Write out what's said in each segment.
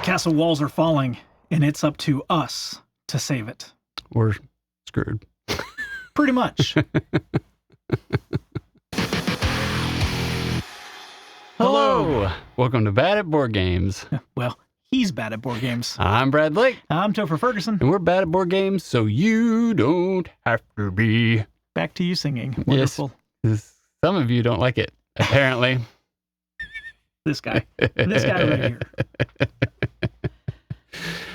castle walls are falling, and it's up to us to save it. We're screwed. Pretty much. Hello. Welcome to Bad at Board Games. Well, he's bad at board games. I'm Brad Lake. I'm Topher Ferguson. And we're bad at board games, so you don't have to be. Back to you singing. Wonderful. Yes. Some of you don't like it, apparently. This guy right here.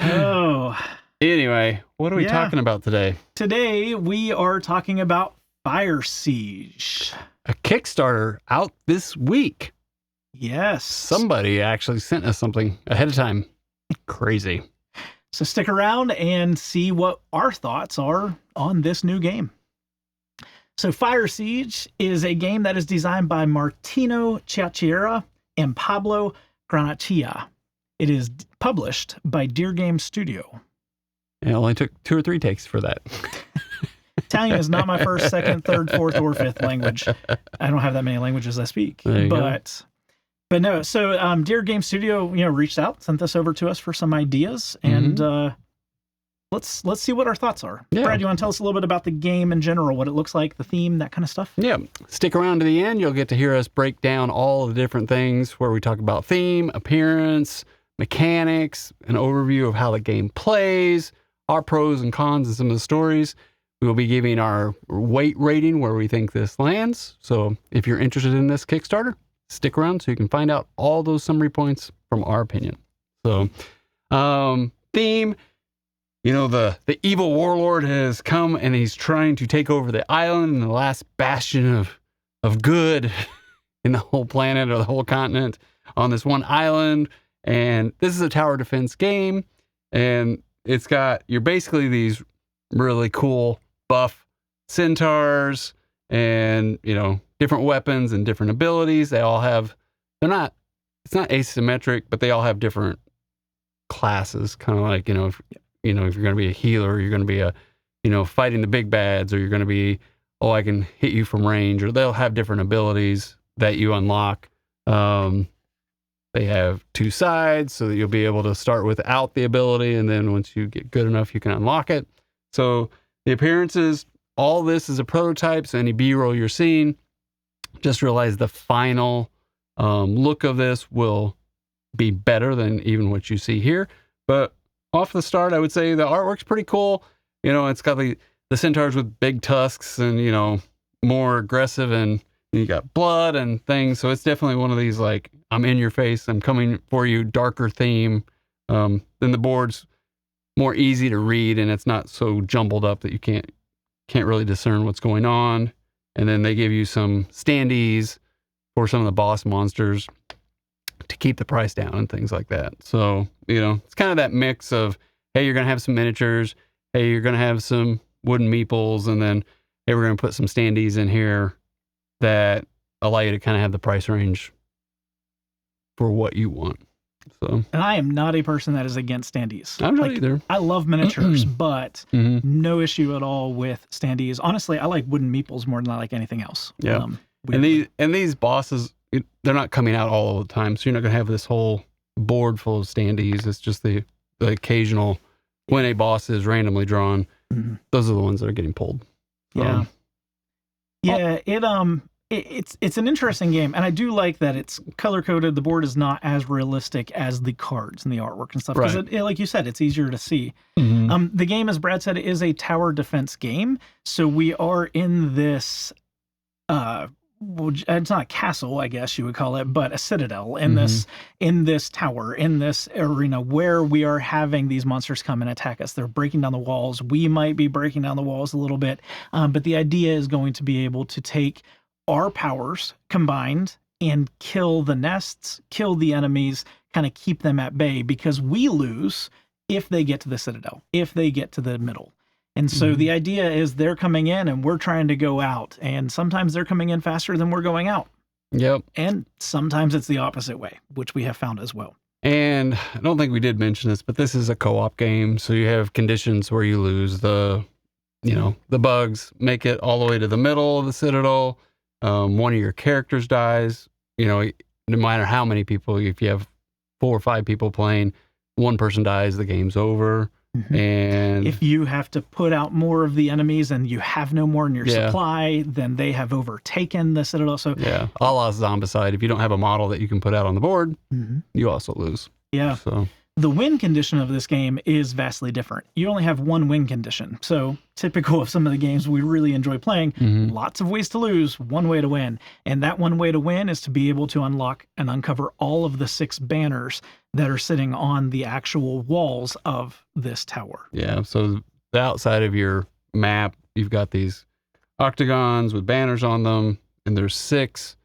Oh. Anyway, what are we talking about today? Today, we are talking about Firesiege. A Kickstarter out this week. Yes. Somebody actually sent us something ahead of time. Crazy. So stick around and see what our thoughts are on this new game. So Firesiege is a game that is designed by Martino Ciacciera and Pablo Granaccia. It is published by Dear Game Studio. It only took 2 or 3 takes for that. Italian is not my first, second, third, fourth, or fifth language. I don't have that many languages I speak. But no, so Dear Game Studio, reached out, sent this over to us for some ideas, and let's see what our thoughts are. Yeah. Brad, you want to tell us a little bit about the game in general, what it looks like, the theme, that kind of stuff? Yeah. Stick around to the end. You'll get to hear us break down all the different things where we talk about theme, appearance, mechanics, an overview of how the game plays, our pros and cons, and some of the stories. We will be giving our weight rating where we think this lands. So if you're interested in this Kickstarter, stick around so you can find out all those summary points from our opinion. So, theme, the evil warlord has come and he's trying to take over the island and the last bastion of good in the whole planet or the whole continent on this one island. And this is a tower defense game, and you're basically these really cool buff centaurs and, different weapons and different abilities. They all have, it's not asymmetric, but they all have different classes, kind of like, if you're going to be a healer, you're going to be fighting the big bads, or you're going to be, I can hit you from range, or they'll have different abilities that you unlock. They have 2 sides, so that you'll be able to start without the ability, and then once you get good enough, you can unlock it. So the appearances, all this is a prototype, so any B-roll you're seeing, just realize the final look of this will be better than even what you see here. But off the start, I would say the artwork's pretty cool. It's got the centaurs with big tusks and, more aggressive, and you got blood and things. So it's definitely one of these, like, I'm in your face, I'm coming for you, darker theme. Then the board's more easy to read, and it's not so jumbled up that you can't really discern what's going on. And then they give you some standees for some of the boss monsters to keep the price down and things like that. So, it's kind of that mix of, hey, you're going to have some miniatures, hey, you're going to have some wooden meeples, and then, hey, we're going to put some standees in here that allow you to kind of have the price range for what you want. So, and I am not a person that is against standees. I'm not either. I love miniatures, but no issue at all with standees. Honestly, I like wooden meeples more than I like anything else. Yeah. And these bosses, they're not coming out all the time, so you're not going to have this whole board full of standees. It's just the occasional, when a boss is randomly drawn, those are the ones that are getting pulled. So, it's an interesting game, and I do like that it's color coded. The board is not as realistic as the cards and the artwork and stuff, because like you said, it's easier to see. The game, as Brad said, is a tower defense game, so we are in this it's not a castle, I guess you would call it, but a citadel in this tower, in this arena, where we are having these monsters come and attack us. They're breaking down the walls. We might be breaking down the walls a little bit, but the idea is going to be able to take our powers combined and kill the nests, kill the enemies, kind of keep them at bay, because we lose if they get to the citadel, if they get to the middle. And so the idea is they're coming in and we're trying to go out, and sometimes they're coming in faster than we're going out. Yep. And sometimes it's the opposite way, which we have found as well. And I don't think we did mention this, but this is a co-op game, so you have conditions where you lose the bugs, make it all the way to the middle of the citadel. One of your characters dies, no matter how many people, if you have 4 or 5 people playing, one person dies, the game's over. And if you have to put out more of the enemies and you have no more in your supply, then they have overtaken the citadel. So a la Zombicide, if you don't have a model that you can put out on the board, you also lose. Yeah. So the win condition of this game is vastly different. You only have one win condition. So typical of some of the games we really enjoy playing, lots of ways to lose, one way to win. And that one way to win is to be able to unlock and uncover all of the 6 banners that are sitting on the actual walls of this tower. Yeah, so the outside of your map, you've got these octagons with banners on them, and there's 6,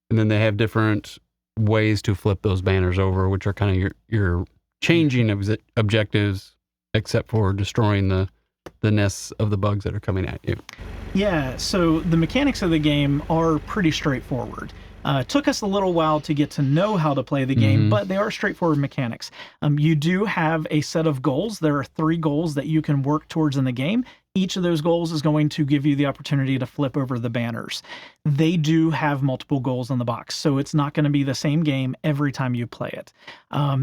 and then they have different ways to flip those banners over, which are kind of your changing objectives, except for destroying the nests of the bugs that are coming at you. Yeah, so the mechanics of the game are pretty straightforward. It took us a little while to get to know how to play the game, but they are straightforward mechanics. You do have a set of goals. There are 3 goals that you can work towards in the game. Each of those goals is going to give you the opportunity to flip over the banners. They do have multiple goals in the box, so it's not going to be the same game every time you play it.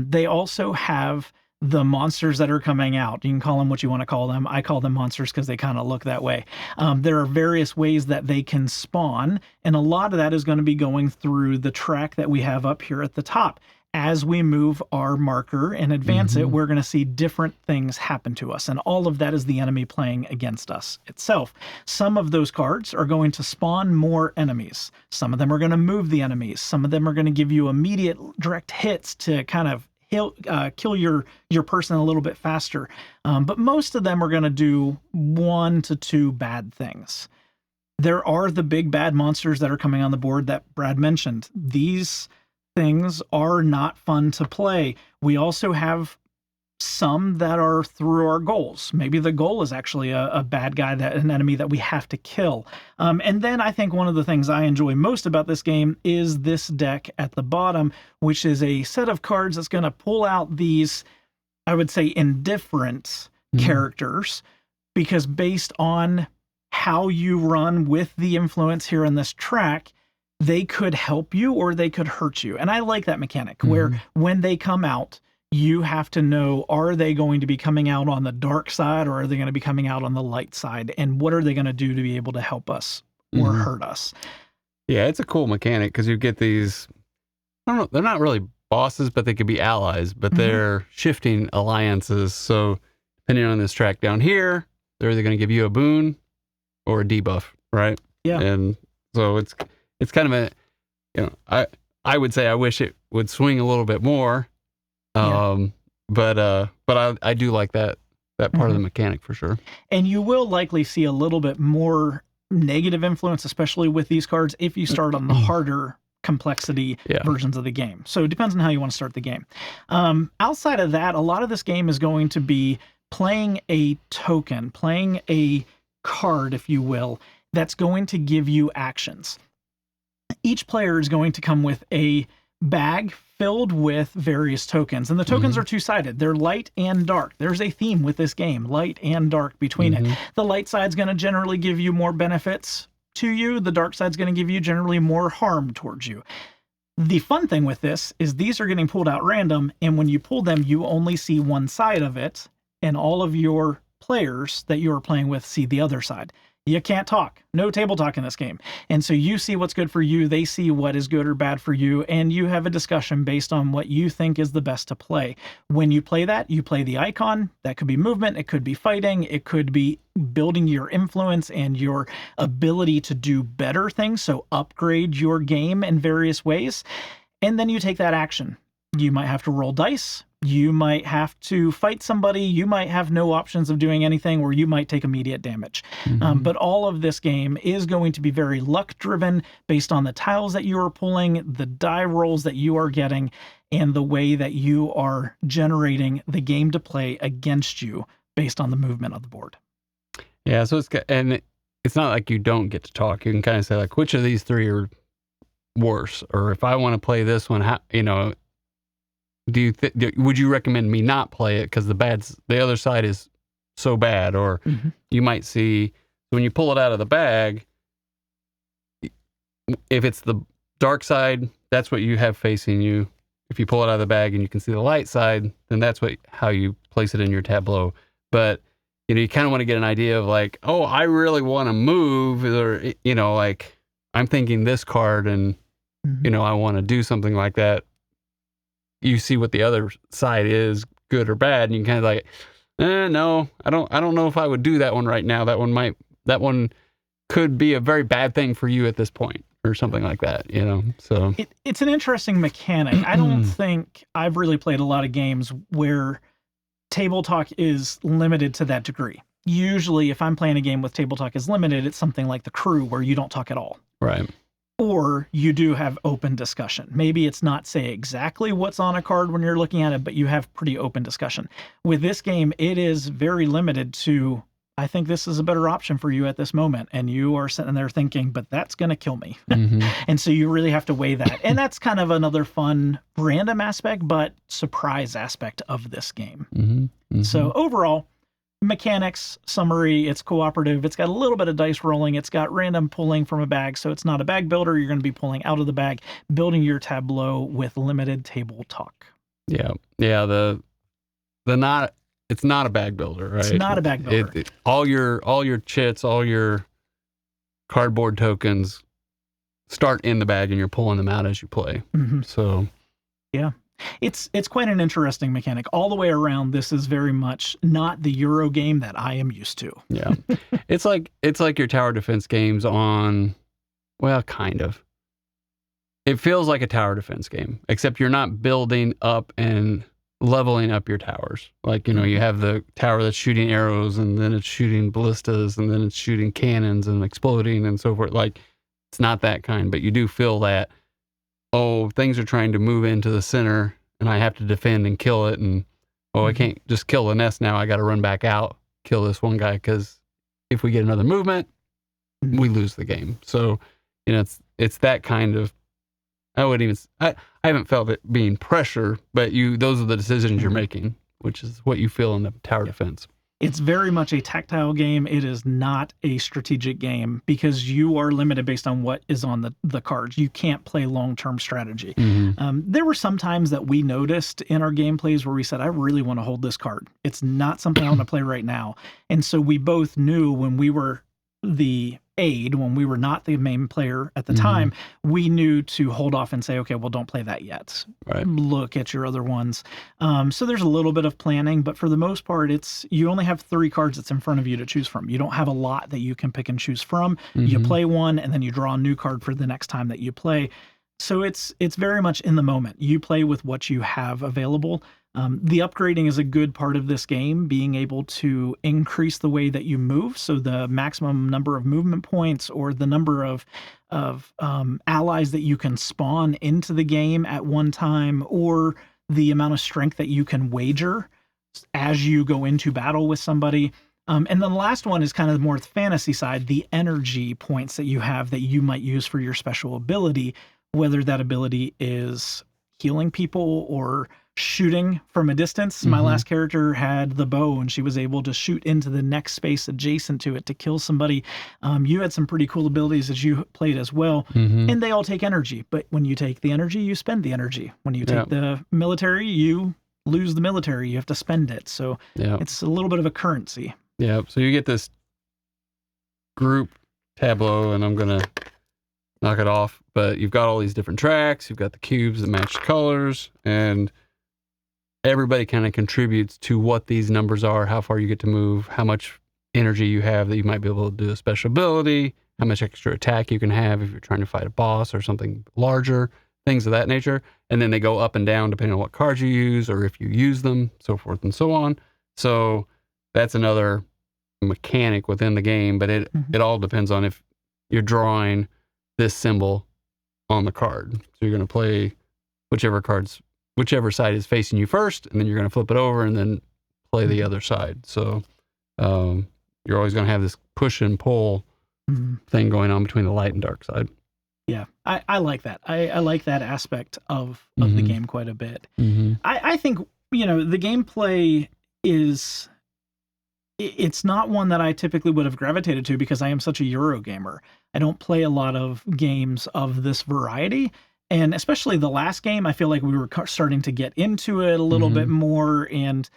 They also have the monsters that are coming out. You can call them what you want to call them. I call them monsters because they kind of look that way. There are various ways that they can spawn, and a lot of that is going to be going through the track that we have up here at the top. As we move our marker and advance it, we're going to see different things happen to us, and all of that is the enemy playing against us itself. Some of those cards are going to spawn more enemies. Some of them are going to move the enemies. Some of them are going to give you immediate direct hits to kind of kill your person a little bit faster. But most of them are going to do 1 to 2 bad things. There are the big bad monsters that are coming on the board that Brad mentioned. These things are not fun to play. We also have some that are through our goals. Maybe the goal is actually a bad guy, an enemy that we have to kill. And then I think one of the things I enjoy most about this game is this deck at the bottom, which is a set of cards that's going to pull out these, I would say, indifferent characters, because based on how you run with the influence here in this track, they could help you or they could hurt you. And I like that mechanic where when they come out, you have to know, are they going to be coming out on the dark side or are they going to be coming out on the light side? And what are they going to do to be able to help us or hurt us? Yeah, it's a cool mechanic because you get these, I don't know, they're not really bosses, but they could be allies, but they're shifting alliances. So depending on this track down here, they're either going to give you a boon or a debuff, right? Yeah. And so it's kind of a, I would say I wish it would swing a little bit more. But I do like that part of the mechanic for sure. And you will likely see a little bit more negative influence, especially with these cards, if you start on the harder complexity versions of the game. So it depends on how you want to start the game. Outside of that, a lot of this game is going to be playing a token, playing a card, if you will, that's going to give you actions. Each player is going to come with a bag filled with various tokens, and the tokens are two-sided. They're light and dark. There's a theme with this game, light and dark between it. The light side's going to generally give you more benefits to you. The dark side's going to give you generally more harm towards you. The fun thing with this is these are getting pulled out random, and when you pull them, you only see one side of it, and all of your players that you are playing with see the other side. You can't talk. No table talk in this game. And so you see what's good for you, they see what is good or bad for you, and you have a discussion based on what you think is the best to play. When you play that, you play the icon. That could be movement, it could be fighting, it could be building your influence and your ability to do better things, so upgrade your game in various ways. And then you take that action. You might have to roll dice. You might have to fight somebody. You might have no options of doing anything, or you might take immediate damage. But all of this game is going to be very luck-driven based on the tiles that you are pulling, the die rolls that you are getting, and the way that you are generating the game to play against you based on the movement of the board. Yeah, so it's not like you don't get to talk. You can kind of say, like, which of these 3 are worse? Or if I want to play this one, how, would you recommend me not play it because the other side is so bad? Or you might see when you pull it out of the bag, if it's the dark side, that's what you have facing you, if you pull it out of the bag and you can see the light side, then that's how you place it in your tableau. But you kind of want to get an idea of like, oh, I really want to move, or like I'm thinking this card, and I want to do something like that. You see what the other side is, good or bad, and you kind of like, no, I don't know if I would do that one right now. That one could be a very bad thing for you at this point, or something like that, So it's an interesting mechanic. I don't think I've really played a lot of games where table talk is limited to that degree. Usually, if I'm playing a game with table talk is limited, it's something like The Crew, where you don't talk at all. Right. Or you do have open discussion. Maybe it's not, say, exactly what's on a card when you're looking at it, but you have pretty open discussion. With this game, it is very limited to, I think this is a better option for you at this moment. And you are sitting there thinking, but that's going to kill me. And so you really have to weigh that. And that's kind of another fun, random aspect, but surprise aspect of this game. So overall, mechanics, summary, it's cooperative. It's got a little bit of dice rolling. It's got random pulling from a bag. So it's not a bag builder. You're going to be pulling out of the bag, building your tableau with limited table talk. Yeah. It's not a bag builder, right? It's not a bag builder. All your chits, all your cardboard tokens start in the bag, and you're pulling them out as you play. So, yeah, it's quite an interesting mechanic all the way around. This is very much not the Euro game that I am used to. Yeah, it's like your tower defense games on, well, kind of. It feels like a tower defense game, except you're not building up and leveling up your towers. Like, you have the tower that's shooting arrows, and then it's shooting ballistas, and then it's shooting cannons and exploding and so forth. Like, it's not that kind, but you do feel that, oh, things are trying to move into the center, and I have to defend and kill it, and I can't just kill the nest now. I got to run back out, kill this one guy, because if we get another movement, we lose the game. So, it's that kind of, I haven't felt it being pressure, but those are the decisions you're making, which is what you feel in the tower defense. It's very much a tactile game. It is not a strategic game because you are limited based on what is on the cards. You can't play long-term strategy. There were some times that we noticed in our gameplays where we said, I really want to hold this card. It's not something I want to play right now. And so we both knew when we were the aid, when we were not the main player at the time, we knew to hold off and say, okay, well, don't play that yet. Right. Look at your other ones. So there's a little bit of planning, but for the most part, you only have 3 cards that's in front of you to choose from. You don't have a lot that you can pick and choose from. You play one, and then you draw a new card for the next time that you play. So it's very much in the moment. You play with what you have available. The upgrading is a good part of this game, being able to increase the way that you move. So the maximum number of movement points, or the number of allies that you can spawn into the game at one time, or the amount of strength that you can wager as you go into battle with somebody. And then the last one is kind of more the fantasy side, the energy points that you have that you might use for your special ability, whether that ability is healing people or shooting from a distance. My last character had the bow, and she was able to shoot into the next space adjacent to it to kill somebody. You had some pretty cool abilities as you played as well, and they all take energy. But when you take the energy, you spend the energy. When you take the military, you lose the military. You have to spend it. So it's a little bit of a currency. Yeah. So you get this group tableau, and I'm going to knock it off, but you've got all these different tracks. You've got the cubes that match colors, and everybody kind of contributes to what these numbers are, how far you get to move, how much energy you have that you might be able to do a special ability, how much extra attack you can have if you're trying to fight a boss or something larger, things of that nature. And then they go up and down depending on what cards you use or if you use them, so forth and so on. So that's another mechanic within the game, but it all depends on if you're drawing this symbol on the card. So you're going to play whichever side is facing you first, and then you're going to flip it over and then play the other side. So you're always going to have this push and pull thing going on between the light and dark side. Yeah, I like that. I like that aspect of the game quite a bit. I think, the gameplay it's not one that I typically would have gravitated to because I am such a Euro gamer. I don't play a lot of games of this variety. And especially the last game, I feel like we were starting to get into it a little bit more. And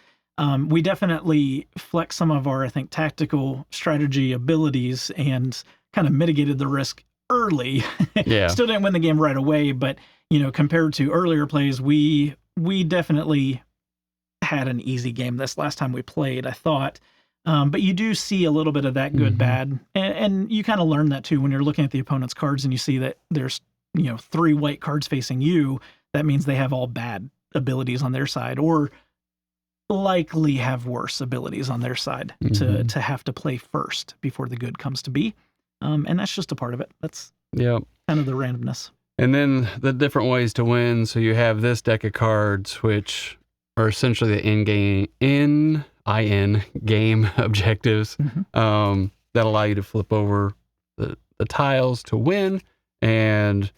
we definitely flexed some of our, I think, tactical strategy abilities and kind of mitigated the risk early. Yeah. Still didn't win the game right away, but, you know, compared to earlier plays, we definitely had an easy game this last time we played, I thought. But you do see a little bit of that good, bad. And you kind of learn that too when you're looking at the opponent's cards and you see that there's, you know, 3 white cards facing you. That means they have all bad abilities on their side, or likely have worse abilities on their side to have to play first before the good comes to be. And that's just a part of it. That's kind of the randomness. And then the different ways to win. So you have this deck of cards, which are essentially the in-game objectives that allow you to flip over the tiles to win. And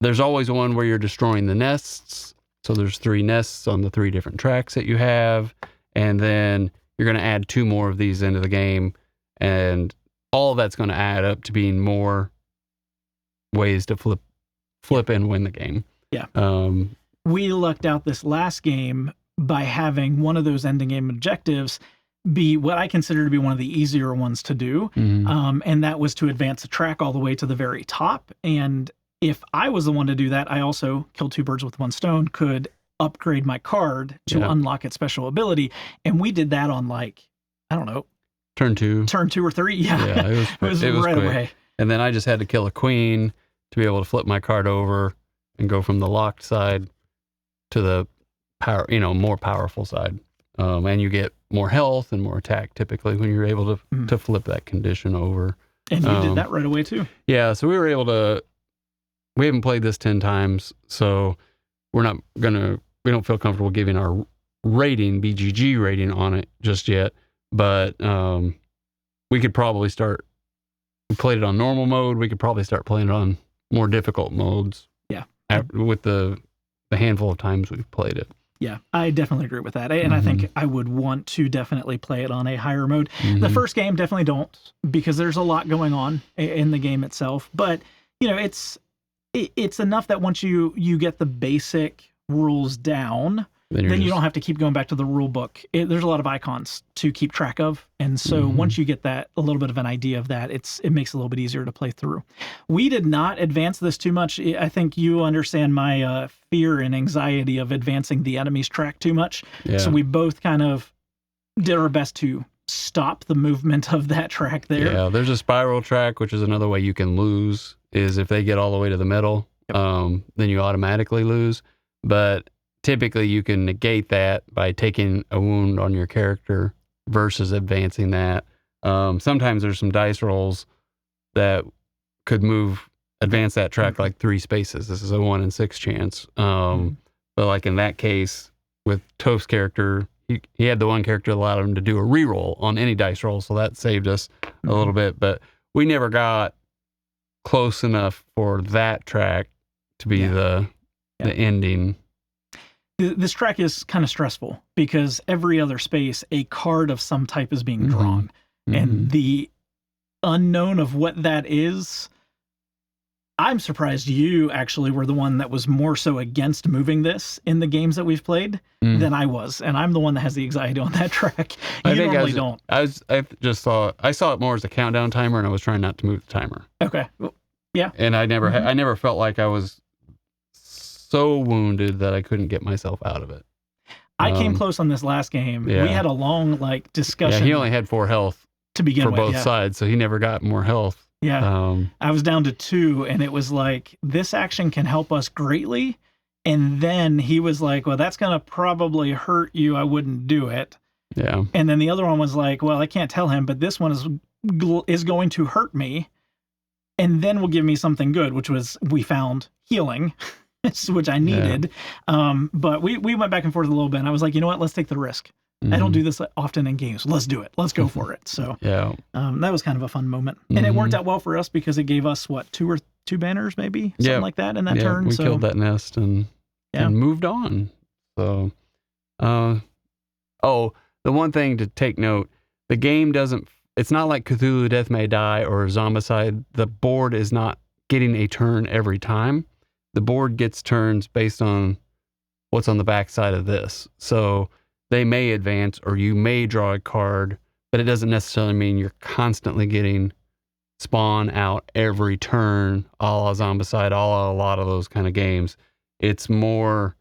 there's always one where you're destroying the nests. So there's 3 nests on the 3 different tracks that you have. And then you're going to add 2 more of these into the game. And all of that's going to add up to being more ways to flip and win the game. Yeah. We lucked out this last game by having one of those ending game objectives be what I consider to be one of the easier ones to do. And that was to advance a track all the way to the very top. And if I was the one to do that, I also killed 2 birds with 1 stone, could upgrade my card to unlock its special ability. And we did that on, like, I don't know, turn 2 or 3. Yeah, it was right quick. away. And then I just had to kill a queen to be able to flip my card over and go from the locked side to the more powerful side. And you get more health and more attack typically when you're able to flip that condition over. And you did that right away too. Yeah, so we were able to. We haven't played this 10 times, so we don't feel comfortable giving our rating, BGG rating on it just yet, but we could probably we played it on normal mode, we could probably start playing it on more difficult modes. Yeah. With the handful of times we've played it. Yeah, I definitely agree with that. And I think I would want to definitely play it on a higher mode. The first game, definitely don't, because there's a lot going on in the game itself. But, you know, it's enough that once you get the basic rules down, then you don't have to keep going back to the rule book. There's a lot of icons to keep track of. And so once you get a little bit of an idea of that, it makes it a little bit easier to play through. We did not advance this too much. I think you understand my fear and anxiety of advancing the enemy's track too much. Yeah. So we both kind of did our best to stop the movement of that track there. Yeah, there's a spiral track, which is another way you can lose, is if they get all the way to the middle, then you automatically lose. But typically you can negate that by taking a wound on your character versus advancing that. Sometimes there's some dice rolls that could advance that track like 3 spaces. This is a 1 in 6 chance. But like in that case, with Toph's character, he had the one character that allowed him to do a reroll on any dice roll, so that saved us a little bit. But we never got close enough for that track to be the ending. This track is kind of stressful because every other space, a card of some type is being drawn. And the unknown of what that is, I'm surprised you actually were the one that was more so against moving this in the games that we've played than I was. And I'm the one that has the anxiety on that track. You normally don't. I saw it more as a countdown timer, and I was trying not to move the timer. Okay. Well, yeah. And I never felt like I was so wounded that I couldn't get myself out of it. I came close on this last game. Yeah. We had a long discussion. Yeah, he only had 4 health to begin for both sides, so he never got more health. Yeah. I was down to 2, and it was like, this action can help us greatly. And then he was like, well, that's going to probably hurt you. I wouldn't do it. Yeah. And then the other one was like, well, I can't tell him, but this one is going to hurt me and then will give me something good, which was, we found healing, which I needed. Yeah. But we went back and forth a little bit, and I was like, you know what? Let's take the risk. I don't do this often in games. Let's do it. Let's go for it. So that was kind of a fun moment. And it worked out well for us because it gave us, what, 2 banners maybe? Something like that in that turn. We killed that nest and moved on. So, the one thing to take note, the game it's not like Cthulhu Death May Die or Zombicide. The board is not getting a turn every time. the board gets turns based on what's on the back side of this. So they may advance or you may draw a card, but it doesn't necessarily mean you're constantly getting spawn out every turn, a la Zombicide, a la a lot of those kind of games. It's more,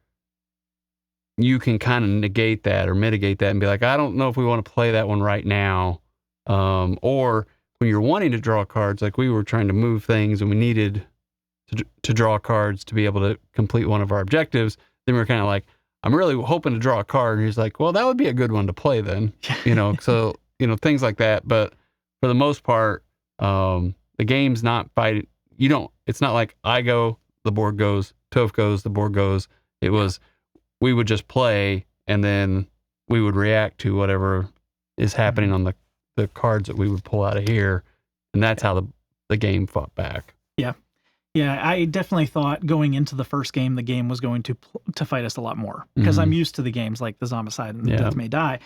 you can kind of negate that or mitigate that and be like, I don't know if we want to play that one right now. Or when you're wanting to draw cards, like we were trying to move things and we needed to draw cards to be able to complete one of our objectives, then we were kind of like, I'm really hoping to draw a card. And he's like, well, that would be a good one to play then, so, things like that. But for the most part, the game's not fighting. It's not like I go, the board goes, Toph goes, the board goes. It was, we would just play and then we would react to whatever is happening on the cards that we would pull out of here. And that's how the game fought back. Yeah. Yeah, I definitely thought going into the first game, the game was going to fight us a lot more because I'm used to the games like the Zombicide and Death May Die.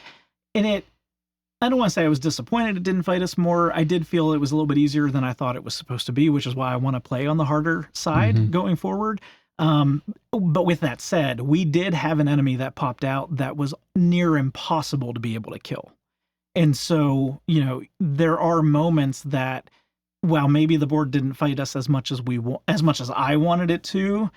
And I don't want to say I was disappointed it didn't fight us more. I did feel it was a little bit easier than I thought it was supposed to be, which is why I want to play on the harder side going forward. But with that said, we did have an enemy that popped out that was near impossible to be able to kill. And so, there are moments that, while maybe the board didn't fight us as much as I wanted it to,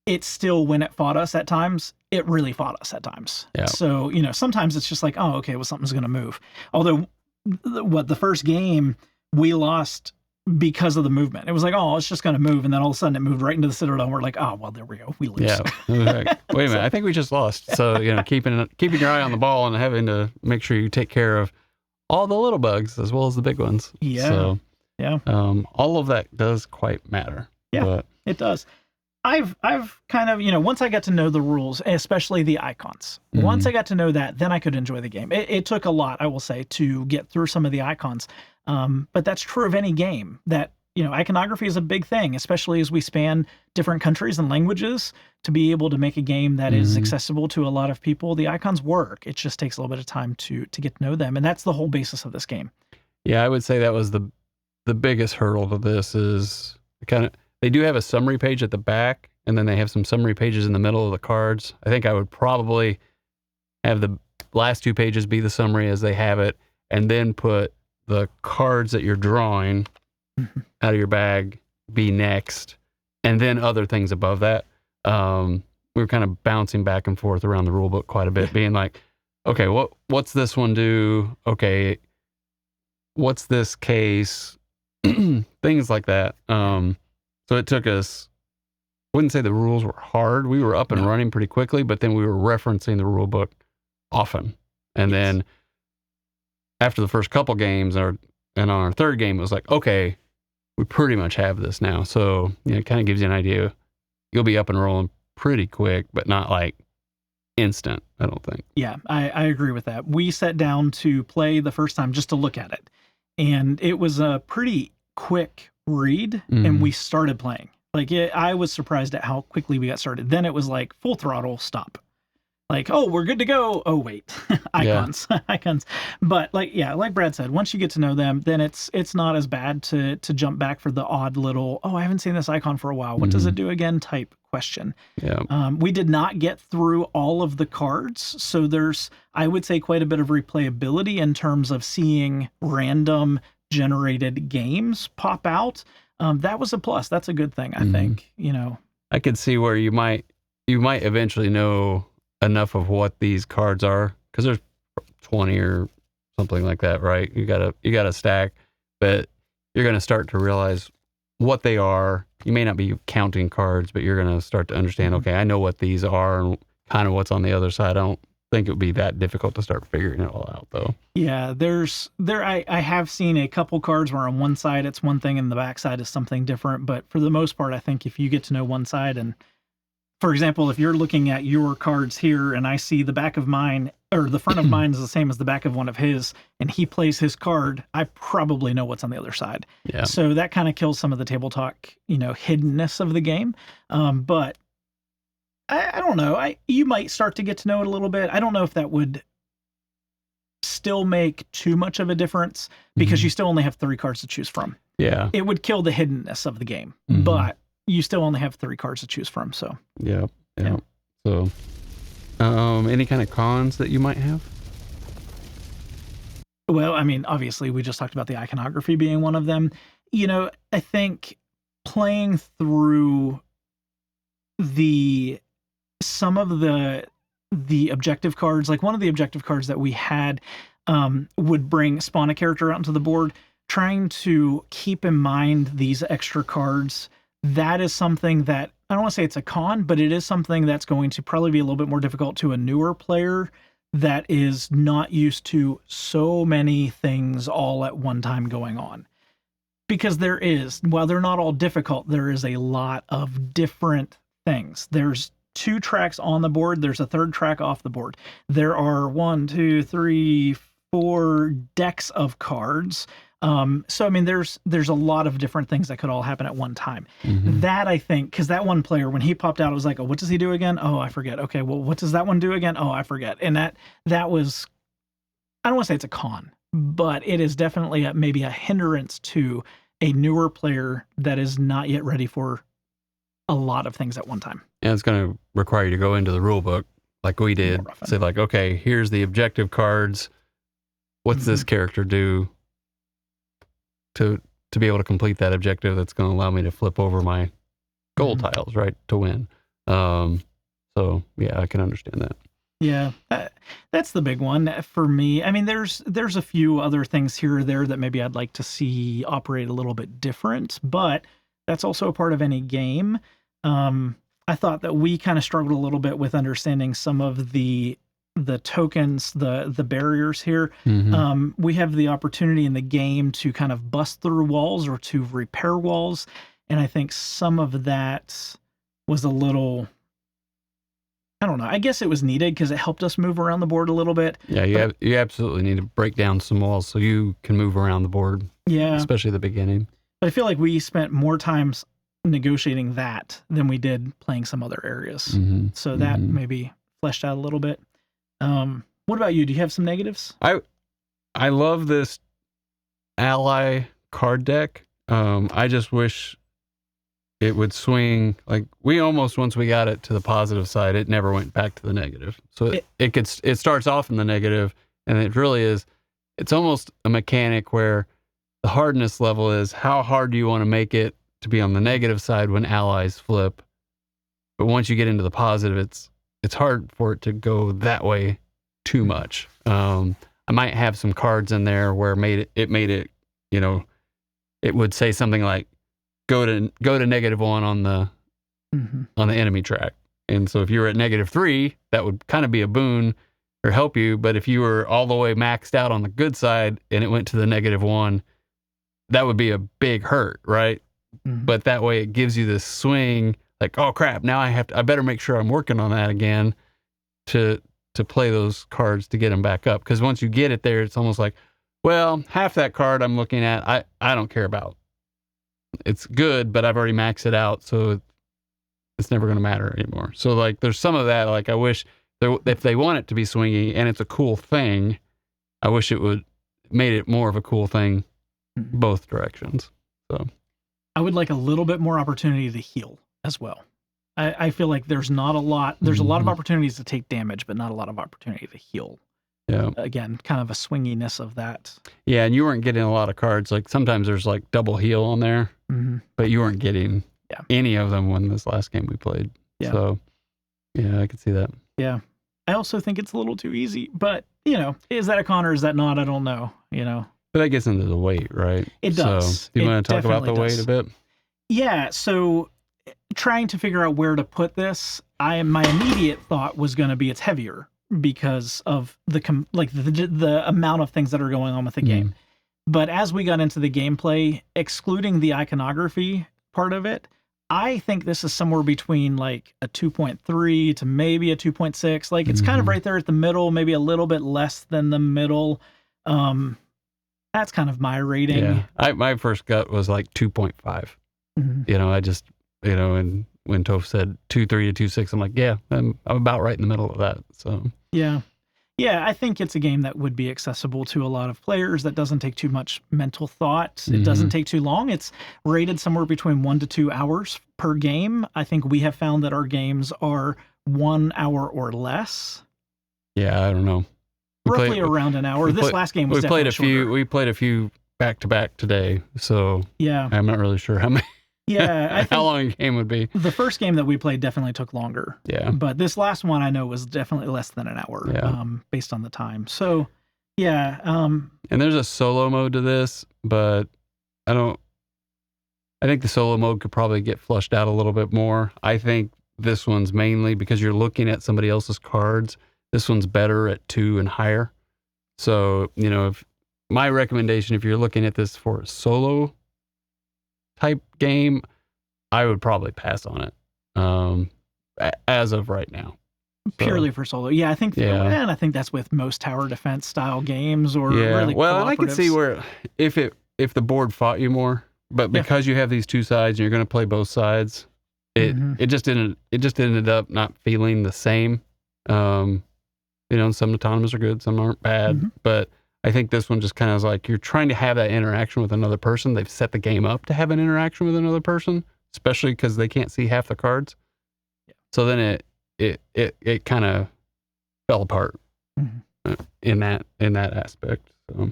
it still, when it fought us at times, it really fought us at times. Yeah. So, sometimes it's just like, oh, okay, well, something's going to move. Although, the first game, we lost because of the movement. It was like, oh, it's just going to move. And then all of a sudden it moved right into the Citadel. And we're like, oh, well, there we go. We lose. Yeah. Wait a minute. I think we just lost. So, keeping your eye on the ball and having to make sure you take care of all the little bugs as well as the big ones. Yeah. So, yeah. All of that does quite matter. Yeah, but it does. I've kind of, once I got to know the rules, especially the icons, once I got to know that, then I could enjoy the game. It took a lot, I will say, to get through some of the icons. But that's true of any game that, iconography is a big thing, especially as we span different countries and languages to be able to make a game that is accessible to a lot of people. The icons work. It just takes a little bit of time to get to know them. And that's the whole basis of this game. Yeah, I would say that was the biggest hurdle to this is they do have a summary page at the back, and then they have some summary pages in the middle of the cards. I think I would probably have the last two pages be the summary as they have it, and then put the cards that you're drawing out of your bag be next, and then other things above that. We were kind of bouncing back and forth around the rule book quite a bit, being like, okay, what's this one do? Okay, what's this case? Things like that. So it took us, I wouldn't say the rules were hard. We were up and running pretty quickly, but then we were referencing the rule book often. And then after the first couple games, and on our third game, it was like, okay, we pretty much have this now. So, it kind of gives you an idea. You'll be up and rolling pretty quick, but not like instant, I don't think. Yeah, I agree with that. We sat down to play the first time just to look at it. And it was a pretty quick read, and we started playing. I was surprised at how quickly we got started. Then it was like full throttle, stop. Like, oh, we're good to go. Oh, wait, icons. But like Brad said, once you get to know them, then it's not as bad to jump back for the odd little, oh, I haven't seen this icon for a while. What does it do again? Type question. Yeah. We did not get through all of the cards, so there's, I would say, quite a bit of replayability in terms of seeing random generated games pop out. That was a plus. That's a good thing, I think. I could see where you might eventually know enough of what these cards are, because there's 20 or something like that, right? You got a stack, but you're going to start to realize what they are. You may not be counting cards, but you're going to start to understand, okay, I know what these are and kind of what's on the other side. I don't think it would be that difficult to start figuring it all out, though. Yeah, I have seen a couple cards where on one side it's one thing and the back side is something different, but for the most part, I think if you get to know one side, and for example, if you're looking at your cards here and I see the back of mine, or the front of mine is the same as the back of one of his, and he plays his card, I probably know what's on the other side. Yeah. So that kind of kills some of the table talk, hiddenness of the game. But I don't know. You might start to get to know it a little bit. I don't know if that would still make too much of a difference, because you still only have 3 cards to choose from. Yeah. It would kill the hiddenness of the game. But you still only have 3 cards to choose from. So Yeah. So, any kind of cons that you might have? well, I mean, obviously we just talked about the iconography being one of them. I think playing through some of the objective cards, like one of the objective cards that we had would spawn a character out into the board. Trying to keep in mind these extra cards, that is something that, I don't want to say it's a con, but it is something that's going to probably be a little bit more difficult to a newer player that is not used to so many things all at one time going on. Because while they're not all difficult, there is a lot of different things. There's 2 tracks on the board. There's a 3rd track off the board. There are 1, 2, 3, 4 decks of cards. So I mean, there's a lot of different things that could all happen at one time. That, I think, because that one player, when he popped out, I was like, oh, what does he do again? Oh, I forget. Okay, well, what does that one do again? Oh, I forget. And that was, I don't want to say it's a con, but it is definitely maybe a hindrance to a newer player that is not yet ready for a lot of things at one time. And it's going to require you to go into the rule book like we did. Say like, okay, here's the objective cards. What's this character do to be able to complete that objective that's going to allow me to flip over my gold tiles, right, to win. So yeah, I can understand that. Yeah, that's the big one for me. I mean, there's a few other things here or there that maybe I'd like to see operate a little bit different, but that's also a part of any game. I thought that we kind of struggled a little bit with understanding some of the tokens, the barriers here. We have the opportunity in the game to kind of bust through walls or to repair walls, and I think some of that was a little, I don't know, I guess it was needed because it helped us move around the board a little bit. Yeah, you absolutely need to break down some walls so you can move around the board. Yeah, especially at the beginning. But I feel like we spent more time negotiating that than we did playing some other areas. So that maybe fleshed out a little bit. What about you? Do you have some negatives? I love this ally card deck. I just wish it would swing. Like we almost, once we got it to the positive side, it never went back to the negative. So it starts off in the negative, and it really is. It's almost a mechanic where the hardness level is how hard do you want to make it to be on the negative side when allies flip. But once you get into the positive, it's hard for it to go that way too much. I might have some cards in there where it made it, it would say something like go to -1 on the on the enemy track. And so if you were at -3, that would kind of be a boon or help you. But if you were all the way maxed out on the good side and it went to the -1, that would be a big hurt, right? But that way it gives you this swing, like, oh crap, now I better make sure I'm working on that again to play those cards to get them back up. Because once you get it there, it's almost like, well, half that card I'm looking at, I don't care about. It's good, but I've already maxed it out, so it's never going to matter anymore. So like, there's some of that. Like, I wish if they want it to be swingy and it's a cool thing, I wish it would made it more of a cool thing both directions. So I would like a little bit more opportunity to heal as well. I feel like there's not a lot. There's a lot of opportunities to take damage, but not a lot of opportunity to heal. Yeah. Again, kind of a swinginess of that. Yeah, and you weren't getting a lot of cards. Like sometimes there's like double heal on there, but you weren't getting any of them when this last game we played. Yeah. So yeah, I could see that. Yeah. I also think it's a little too easy, but is that a con or is that not? I don't know. But that gets into the weight, right? It does. So, do you want to talk about the weight a bit? Yeah. So trying to figure out where to put this, my immediate thought was going to be it's heavier because of the amount of things that are going on with the game. But as we got into the gameplay, excluding the iconography part of it, I think this is somewhere between like a 2.3 to maybe a 2.6. Like it's kind of right there at the middle, maybe a little bit less than the middle. That's kind of my rating. Yeah, my first gut was like 2.5. I just, and when Toph said 2.3 to 2.6, I'm like, yeah, I'm about right in the middle of that. So yeah, I think it's a game that would be accessible to a lot of players. That doesn't take too much mental thought. It doesn't take too long. It's rated somewhere between 1 to 2 hours per game. I think we have found that our games are 1 hour or less. Yeah, I don't know. Roughly around an hour. This last game was definitely shorter. We played a few back to back today, so yeah, I'm not really sure how many. Yeah, I think how long a game would be. The first game that we played definitely took longer. Yeah, but this last one I know was definitely less than an hour. Yeah. Based on the time. So, yeah. And there's a solo mode to this, but I think the solo mode could probably get flushed out a little bit more. I think this one's mainly because you're looking at somebody else's cards. This one's better at 2 and higher. So, if my recommendation, if you're looking at this for a solo type game, I would probably pass on it as of right now. Purely for solo. Yeah, I think and I think that's with most tower defense style games or really well, and I could see where if the board fought you more, but because you have these two sides and you're going to play both sides, it just ended up not feeling the same. Some autonomous are good, some aren't bad, but I think this one just kind of is like you're trying to have that interaction with another person. They've set the game up to have an interaction with another person, especially because they can't see half the cards. Yeah. So then it kind of fell apart in that aspect. So.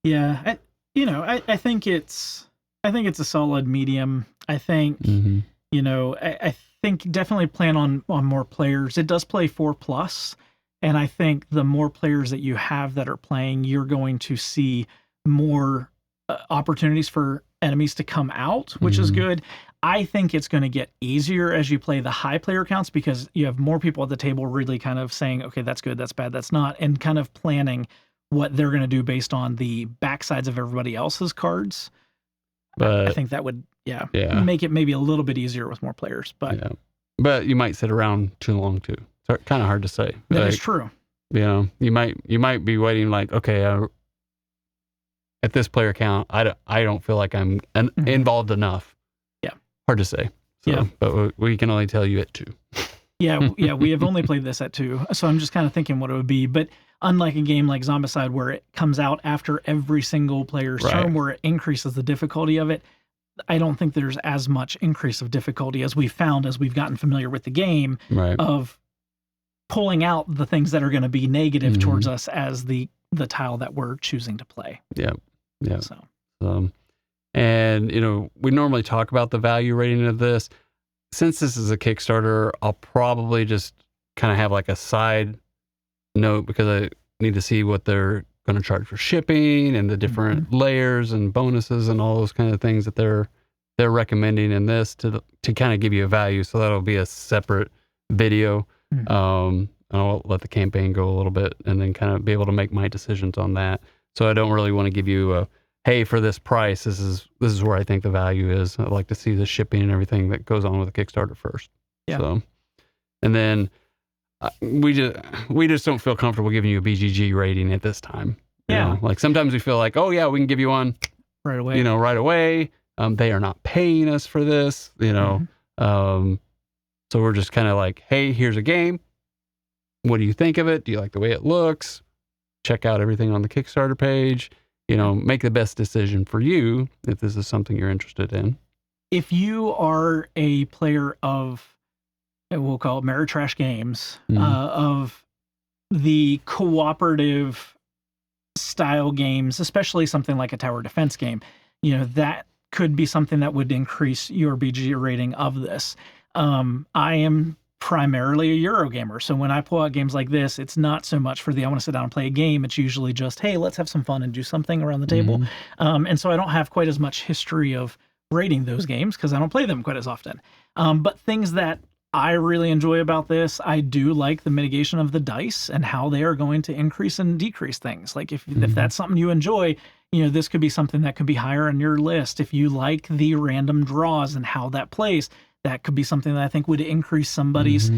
Yeah, I think it's a solid medium. I think I think definitely plan on more players. It does play 4+. And I think the more players that you have that are playing, you're going to see more opportunities for enemies to come out, which is good. I think it's going to get easier as you play the high player counts because you have more people at the table really kind of saying, okay, that's good, that's bad, that's not, and kind of planning what they're going to do based on the backsides of everybody else's cards. But I think that would, make it maybe a little bit easier with more players. But you might sit around too long too. It's kind of hard to say. That is true. You might be waiting like, okay, at this player count, I don't feel like I'm involved enough. Yeah. Hard to say. So, but we can only tell you at 2. Yeah, we have only played this at 2, so I'm just kind of thinking what it would be. But unlike a game like Zombicide, where it comes out after every single player's turn, where it increases the difficulty of it, I don't think there's as much increase of difficulty as we've found as we've gotten familiar with the game of pulling out the things that are going to be negative towards us as the tile that we're choosing to play. Yeah. So, and we normally talk about the value rating of this. Since this is a Kickstarter, I'll probably just kind of have like a side note because I need to see what they're going to charge for shipping and the different layers and bonuses and all those kind of things that they're recommending in this to kind of give you a value. So that'll be a separate video. And I'll let the campaign go a little bit and then kind of be able to make my decisions on that. So I don't really want to give you a, hey, for this price, this is where I think the value is. I'd like to see the shipping and everything that goes on with the Kickstarter first. Yeah. So, and then we just don't feel comfortable giving you a BGG rating at this time. Like sometimes we feel like, oh yeah, we can give you one right away. Right away. They are not paying us for this. So we're just kind of like, hey, here's a game. What do you think of it? Do you like the way it looks? Check out everything on the Kickstarter page. Make the best decision for you if this is something you're interested in. If you are a player of, we'll call it Ameritrash games, of the cooperative style games, especially something like a tower defense game, that could be something that would increase your BGG rating of this. I am primarily a Euro gamer, so when I pull out games like this, it's not so much for I want to sit down and play a game. It's usually just, hey, let's have some fun and do something around the table. And so I don't have quite as much history of rating those games because I don't play them quite as often. But things that I really enjoy about this, I do like the mitigation of the dice and how they are going to increase and decrease things. Like if that's something you enjoy, this could be something that could be higher on your list. If you like the random draws and how that plays, that could be something that I think would increase somebody's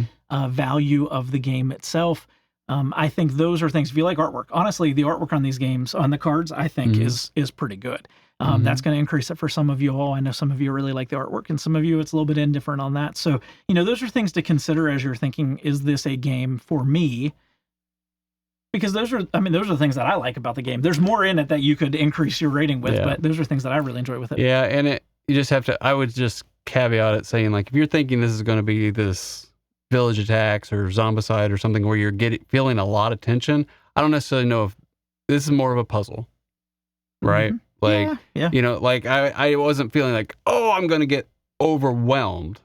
value of the game itself. I think those are things, if you like artwork, honestly, the artwork on these games, on the cards, I think is pretty good. That's going to increase it for some of you all. I know some of you really like the artwork, and some of you it's a little bit indifferent on that. So, those are things to consider as you're thinking, is this a game for me? Because those are the things that I like about the game. There's more in it that you could increase your rating with, but those are things that I really enjoy with it. Yeah, and you just have to, I would just caveat it saying, like, if you're thinking this is going to be this village attacks or zombicide or something where you're feeling a lot of tension, I don't necessarily know if this is more of a puzzle, right? Like, you know, like I wasn't feeling like, oh, I'm going to get overwhelmed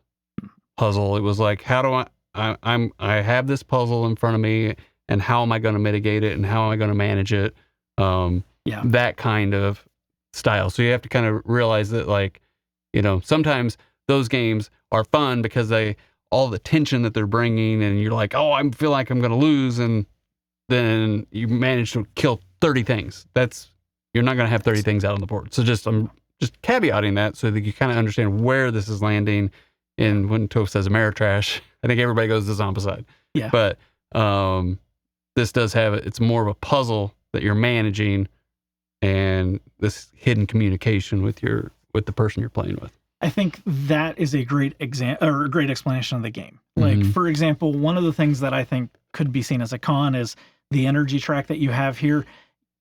puzzle. It was like, how do I have this puzzle in front of me, and how am I going to mitigate it, and how am I going to manage it? That kind of style. So you have to kind of realize that, like, you know, sometimes those games are fun because all the tension that they're bringing, and you're like, oh, I feel like I'm going to lose, and then you manage to kill 30 things. You're not going to have 30 things out on the board. So I'm just caveating that so that you kind of understand where this is landing. And when Toph says Ameritrash, I think everybody goes to Zombicide. Yeah. But this does have it's more of a puzzle that you're managing, and this hidden communication with the person you're playing with. I think that is a great great explanation of the game. Like, for example, one of the things that I think could be seen as a con is the energy track that you have here.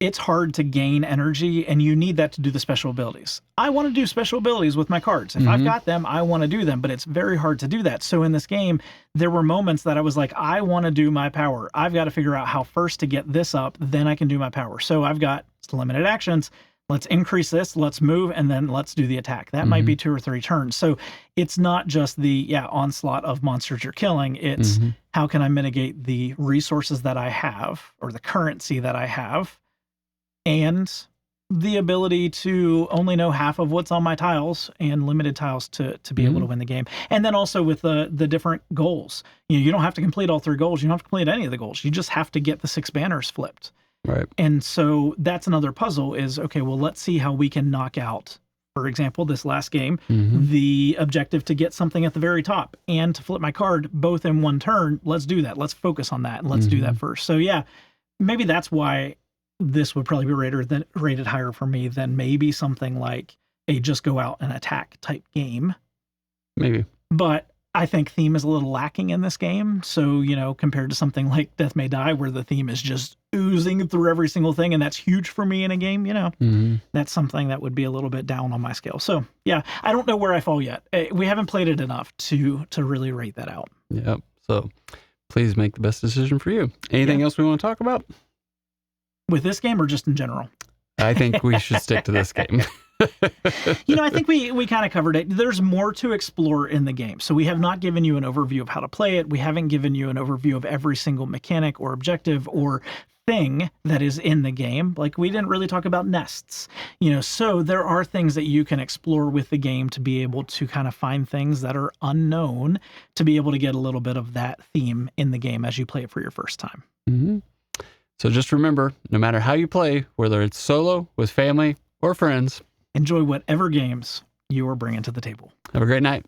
It's hard to gain energy, and you need that to do the special abilities. I want to do special abilities with my cards. If I've got them, I want to do them, but it's very hard to do that. So in this game, there were moments that I was like, I want to do my power. I've got to figure out how first to get this up, then I can do my power. So I've got limited actions. Let's increase this, let's move, and then let's do the attack. That might be 2 or 3 turns. So it's not just the onslaught of monsters you're killing. It's how can I mitigate the resources that I have, or the currency that I have, and the ability to only know half of what's on my tiles and limited tiles to be able to win the game. And then also with the different goals. You don't have to complete all 3 goals. You don't have to complete any of the goals. You just have to get the 6 banners flipped. Right. And so that's another puzzle is, okay, well, let's see how we can knock out, for example, this last game, the objective to get something at the very top and to flip my card both in one turn. Let's do that. Let's focus on that. And let's do that first. So yeah, maybe that's why this would probably be rated higher for me than maybe something like a just go out and attack type game. Maybe. But I think theme is a little lacking in this game. So, you know, compared to something like Death May Die, where the theme is just oozing through every single thing, and that's huge for me in a game, you know, that's something that would be a little bit down on my scale. So, yeah, I don't know where I fall yet. We haven't played it enough to really rate that out. Yep. So please make the best decision for you. Anything else we want to talk about? With this game or just in general? I think we should stick to this game. You know, I think we kind of covered it. There's more to explore in the game. So we have not given you an overview of how to play it. We haven't given you an overview of every single mechanic or objective or thing that is in the game. Like, we didn't really talk about nests, you know, so there are things that you can explore with the game to be able to kind of find things that are unknown, to be able to get a little bit of that theme in the game as you play it for your first time. So just remember, no matter how you play, whether it's solo, with family, or friends, enjoy whatever games you are bringing to the table. Have a great night.